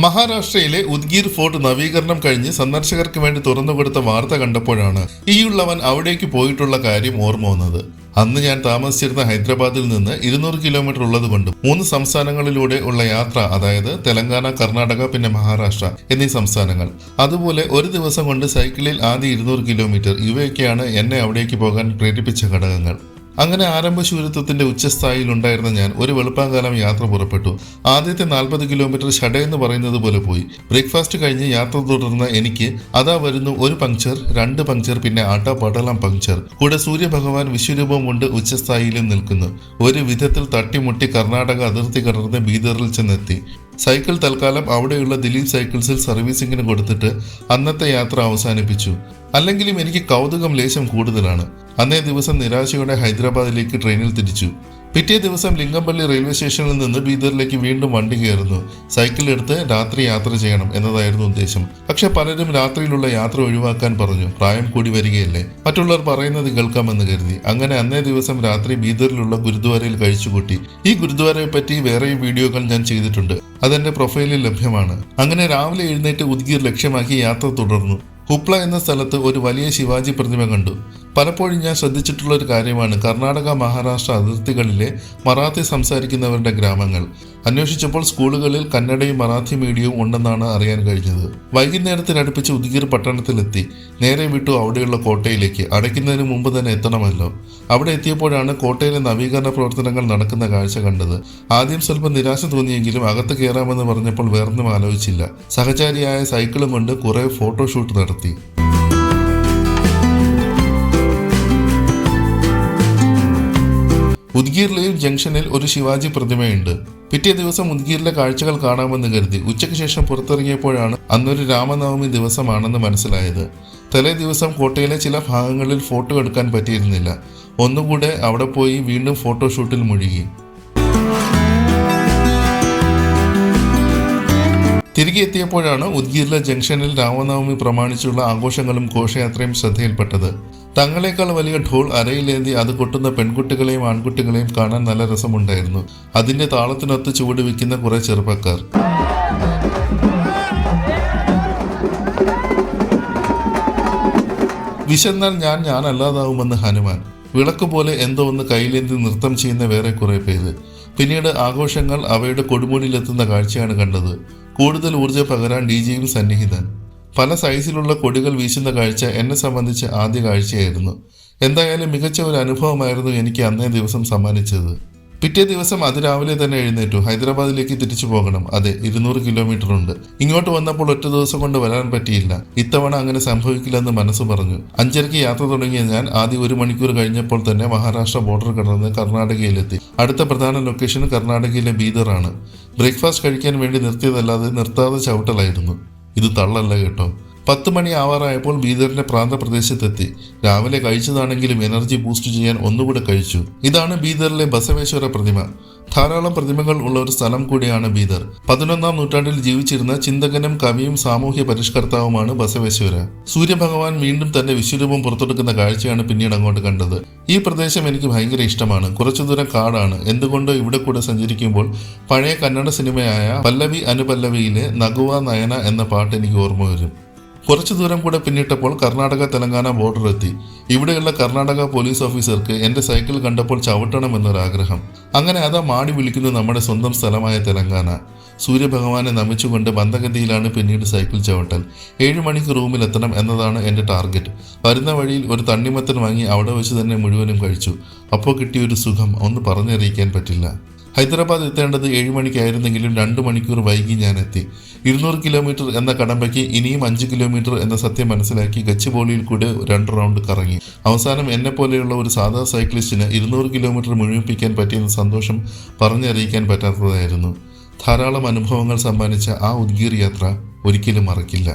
മഹാരാഷ്ട്രയിലെ ഉദ്ഗീർ ഫോർട്ട് നവീകരണം കഴിഞ്ഞ് സന്ദർശകർക്ക് വേണ്ടി തുറന്നുകൊടുത്ത വാർത്ത കണ്ടപ്പോഴാണ് ഈയുള്ളവൻ അവിടേക്ക് പോയിട്ടുള്ള കാര്യം ഓർമ്മ വന്നത്. അന്ന് ഞാൻ താമസിച്ചിരുന്ന ഹൈദരാബാദിൽ നിന്ന് 200 കിലോമീറ്റർ ഉള്ളതുകൊണ്ടും 3 സംസ്ഥാനങ്ങളിലൂടെ ഉള്ള യാത്ര, അതായത് തെലങ്കാന, കർണാടക, പിന്നെ മഹാരാഷ്ട്ര എന്നീ സംസ്ഥാനങ്ങൾ, അതുപോലെ ഒരു ദിവസം കൊണ്ട് സൈക്കിളിൽ ആദ്യ 200 കിലോമീറ്റർ, ഇവയൊക്കെയാണ് എന്നെ അവിടേക്ക് പോകാൻ പ്രേരിപ്പിച്ച ഘടകങ്ങൾ. അങ്ങനെ ആരംഭശൂരത്വത്തിന്റെ ഉച്ചസ്ഥായിലുണ്ടായിരുന്ന ഞാൻ ഒരു വെളുപ്പാങ്കാലം യാത്ര പുറപ്പെട്ടു. ആദ്യത്തെ 40 കിലോമീറ്റർ ഷടയെന്ന് പറയുന്നത് പോലെ പോയി. ബ്രേക്ക്ഫാസ്റ്റ് കഴിഞ്ഞ് യാത്ര തുടർന്ന എനിക്ക് അതാ വരുന്നു ഒരു പങ്ക്ചർ, 2 പങ്ക്ചർ, പിന്നെ ആട്ടാപ്പാടലം പങ്ക്ചർ. കൂടെ സൂര്യഭഗവാൻ വിശ്വരൂപം കൊണ്ട് ഉച്ചസ്ഥായിലും നിൽക്കുന്നു. ഒരു വിധത്തിൽ തട്ടിമുട്ടി കർണാടക അതിർത്തി കടർന്ന് ബീദറിൽ ചെന്നെത്തി. സൈക്കിൾ തൽക്കാലം അവിടെയുള്ള ദിലീപ് സൈക്കിൾസിൽ സർവീസിങ്ങിന് കൊടുത്തിട്ട് അന്നത്തെ യാത്ര അവസാനിപ്പിച്ചു. അല്ലെങ്കിലും എനിക്ക് കൗതുകം ലേശം കൂടുതലാണ്. അന്നേ ദിവസം നിരാശയോടെ ഹൈദരാബാദിലേക്ക് ട്രെയിനിൽ തിരിച്ചു. പിറ്റേ ദിവസം ലിംഗംപള്ളി റെയിൽവേ സ്റ്റേഷനിൽ നിന്ന് ബീദറിലേക്ക് വീണ്ടും വണ്ടി കയറുന്നു. സൈക്കിൾ എടുത്ത് രാത്രി യാത്ര ചെയ്യണം എന്നതായിരുന്നു ഉദ്ദേശം. പക്ഷെ പലരും രാത്രിയിലുള്ള യാത്ര ഒഴിവാക്കാൻ പറഞ്ഞു. പ്രായം കൂടി വരികയല്ലേ, മറ്റുള്ളവർ പറയുന്നത് കേൾക്കാമെന്ന് കരുതി. അങ്ങനെ അന്നേ ദിവസം രാത്രി ബീദറിലുള്ള ഗുരുദ്വാരയിൽ കഴിച്ചുകൂട്ടി. ഈ ഗുരുദ്വാരയെ പറ്റി വേറെയും വീഡിയോകൾ ഞാൻ ചെയ്തിട്ടുണ്ട്, അതെന്റെ പ്രൊഫൈലിൽ ലഭ്യമാണ്. അങ്ങനെ രാവിലെ എഴുന്നേറ്റ് ഉദ്ഗീർ ലക്ഷ്യമാക്കി യാത്ര തുടർന്നു. ഹുപ്ല എന്ന സ്ഥലത്ത് ഒരു വലിയ ശിവാജി പ്രതിമ കണ്ടു. പലപ്പോഴും ഞാൻ ശ്രദ്ധിച്ചിട്ടുള്ള ഒരു കാര്യമാണ് കർണാടക മഹാരാഷ്ട്ര അതിർത്തികളിലെ മറാത്തി സംസാരിക്കുന്നവരുടെ ഗ്രാമങ്ങൾ. അന്വേഷിച്ചപ്പോൾ സ്കൂളുകളിൽ കന്നഡയും മറാത്തി മീഡിയവും ഉണ്ടെന്നാണ് അറിയാൻ കഴിഞ്ഞത്. വൈകുന്നേരത്തിനടുപ്പിച്ച് ഉദ്ഗീർ പട്ടണത്തിലെത്തി. നേരെ വിട്ടു അവിടെയുള്ള കോട്ടയിലേക്ക്. അടയ്ക്കുന്നതിന് മുമ്പ് തന്നെ എത്തണമല്ലോ. അവിടെ എത്തിയപ്പോഴാണ് കോട്ടയിലെ നവീകരണ പ്രവർത്തനങ്ങൾ നടക്കുന്ന കാഴ്ച കണ്ടത്. ആദ്യം സ്വല്പം നിരാശ തോന്നിയെങ്കിലും അകത്ത് കയറാമെന്ന് പറഞ്ഞപ്പോൾ വേറൊന്നും ആലോചിച്ചില്ല. സഹചാരിയായ സൈക്കിളും കൊണ്ട് കുറെ ഫോട്ടോഷൂട്ട് നടത്തി. ഉദ്ഗീറിലെയും ജംഗ്ഷനിൽ ഒരു ശിവാജി പ്രതിമയുണ്ട്. പിറ്റേ ദിവസം ഉദ്ഗീറിലെ കാഴ്ചകൾ കാണാമെന്ന് കരുതി ഉച്ചയ്ക്ക് ശേഷം പുറത്തിറങ്ങിയപ്പോഴാണ് അന്നൊരു രാമനവമി ദിവസമാണെന്ന് മനസ്സിലായത്. തലേ ദിവസം കോട്ടയിലെ ചില ഭാഗങ്ങളിൽ ഫോട്ടോ എടുക്കാൻ പറ്റിയിരുന്നില്ല. ഒന്നുകൂടെ അവിടെ പോയി വീണ്ടും ഫോട്ടോഷൂട്ടിൽ മുഴുകി. തിരികെ എത്തിയപ്പോഴാണ് ഉദ്ഗീറിലെ ജംഗ്ഷനിൽ രാമനവമി പ്രമാണിച്ചുള്ള ആഘോഷങ്ങളും ഘോഷയാത്രയും ശ്രദ്ധയിൽപ്പെട്ടത്. തങ്ങളെക്കാൾ വലിയ ഢോൾ അരയിലേന്തി അത് കൊട്ടുന്ന പെൺകുട്ടികളെയും ആൺകുട്ടികളെയും കാണാൻ നല്ല രസമുണ്ടായിരുന്നു. അതിന്റെ താളത്തിനൊത്ത് ചുവട് വയ്ക്കുന്ന കുറെ ചെറുപ്പക്കാർ. വിശന്നാൽ ഞാനല്ലാതാവുമെന്ന് ഹനുമാൻ. വിളക്ക് പോലെ എന്തോ ഒന്ന് കയ്യിലേന്തി നൃത്തം ചെയ്യുന്ന വേറെ കുറെ പേര്. പിന്നീട് ആഘോഷങ്ങൾ അവയുടെ കൊടുമുടിയിലെത്തുന്ന കാഴ്ചയാണ് കണ്ടത്. കൂടുതൽ ഊർജ്ജം പകരാൻ ഡിജെയും സന്നിഹിതൻ. പല സൈസിലുള്ള കൊടികൾ വീശുന്ന കാഴ്ച എന്നെ സംബന്ധിച്ച് ആദ്യ കാഴ്ചയായിരുന്നു. എന്തായാലും മികച്ച ഒരു അനുഭവമായിരുന്നു എനിക്ക് അന്നേ ദിവസം സമ്മാനിച്ചത്. പിറ്റേ ദിവസം അതിരാവിലെ തന്നെ എഴുന്നേറ്റു. ഹൈദരാബാദിലേക്ക് തിരിച്ചു പോകണം. അതെ, 200 കിലോമീറ്റർ ഉണ്ട്. ഇങ്ങോട്ട് വന്നപ്പോൾ ഒറ്റ ദിവസം കൊണ്ട് വരാൻ പറ്റിയില്ല. ഇത്തവണ അങ്ങനെ സംഭവിക്കില്ലെന്ന് മനസ്സ് പറഞ്ഞു. 5:30 യാത്ര തുടങ്ങിയ ഞാൻ ആദ്യം 1 മണിക്കൂർ കഴിഞ്ഞപ്പോൾ തന്നെ മഹാരാഷ്ട്ര ബോർഡർ കടന്ന് കർണാടകയിലെത്തി. അടുത്ത പ്രധാന ലൊക്കേഷൻ കർണാടകയിലെ ബീദറാണ്. ബ്രേക്ക്ഫാസ്റ്റ് കഴിക്കാൻ വേണ്ടി നിർത്തിയതല്ലാതെ നിർത്താതെ ചവിട്ടലായിരുന്നു. ഇത് തള്ളല്ല കേട്ടോ. 10 മണി ആവാറായപ്പോൾ ബീദറിന്റെ പ്രാന്തപ്രദേശത്തെത്തി. രാവിലെ കഴിച്ചതാണെങ്കിലും എനർജി ബൂസ്റ്റ് ചെയ്യാൻ ഒന്നുകൂടെ കഴിച്ചു. ഇതാണ് ബീദറിലെ ബസവേശ്വര പ്രതിമ. ധാരാളം പ്രതിമകൾ ഉള്ള ഒരു സ്ഥലം കൂടിയാണ് ബീദർ. 11ാം നൂറ്റാണ്ടിൽ ജീവിച്ചിരുന്ന ചിന്തകനും കവിയും സാമൂഹ്യ പരിഷ്കർത്താവുമാണ് ബസവേശ്വര. സൂര്യഭഗവാൻ വീണ്ടും തന്റെ വിശ്വരൂപം പുറത്തെടുക്കുന്ന കാഴ്ചയാണ് പിന്നീട് അങ്ങോട്ട് കണ്ടത്. ഈ പ്രദേശം എനിക്ക് ഭയങ്കര ഇഷ്ടമാണ്. കുറച്ചു ദൂരം കാടാണ്. എന്തുകൊണ്ടോ ഇവിടെ കൂടെ സഞ്ചരിക്കുമ്പോൾ പഴയ കന്നഡ സിനിമയായ പല്ലവി അനുപല്ലവിയിലെ നഗുവ നയന എന്ന പാട്ട് എനിക്ക് ഓർമ്മ വരും. കുറച്ചു ദൂരം കൂടെ പിന്നിട്ടപ്പോൾ കർണാടക തെലങ്കാന ബോർഡർ എത്തി. ഇവിടെയുള്ള കർണാടക പോലീസ് ഓഫീസർക്ക് എന്റെ സൈക്കിൾ കണ്ടപ്പോൾ ചവിട്ടണമെന്നൊരാഗ്രഹം. അങ്ങനെ അതാ മാടി വിളിക്കുന്നു നമ്മുടെ സ്വന്തം സ്ഥലമായ തെലങ്കാന. സൂര്യഭഗവാനെ നമിച്ചുകൊണ്ട് മന്ദഗതിയിലാണ് പിന്നീട് സൈക്കിൾ ചവിട്ടൽ. 7 മണിക്ക് റൂമിലെത്തണം എന്നതാണ് എൻ്റെ ടാർഗറ്റ്. വരുന്ന വഴിയിൽ ഒരു തണ്ണിമത്തൻ വാങ്ങി അവിടെ വെച്ച് തന്നെ മുഴുവനും കഴിച്ചു. അപ്പോൾ കിട്ടിയൊരു സുഖം ഒന്ന് പറഞ്ഞറിയിക്കാൻ പറ്റില്ല. ഹൈദരാബാദ് എത്തേണ്ടത് 7 മണിക്കായിരുന്നെങ്കിലും 2 മണിക്കൂർ വൈകി ഞാൻ എത്തി. 200 കിലോമീറ്റർ എന്ന കടമ്പയ്ക്ക് ഇനിയും 5 കിലോമീറ്റർ എന്ന സത്യം മനസ്സിലാക്കി ഗച്ചിബോളിയിൽ കൂടെ 2 റൗണ്ട് കറങ്ങി. അവസാനം എന്നെ പോലെയുള്ള ഒരു സാധാ സൈക്ലിസ്റ്റിന് 200 കിലോമീറ്റർ മുഴുമിപ്പിക്കാൻ പറ്റിയെന്ന സന്തോഷം പറഞ്ഞറിയിക്കാൻ പറ്റാത്തതായിരുന്നു. ധാരാളം അനുഭവങ്ങൾ സമ്മാനിച്ച ആ ഉദ്ഗീർ യാത്ര ഒരിക്കലും മറക്കില്ല.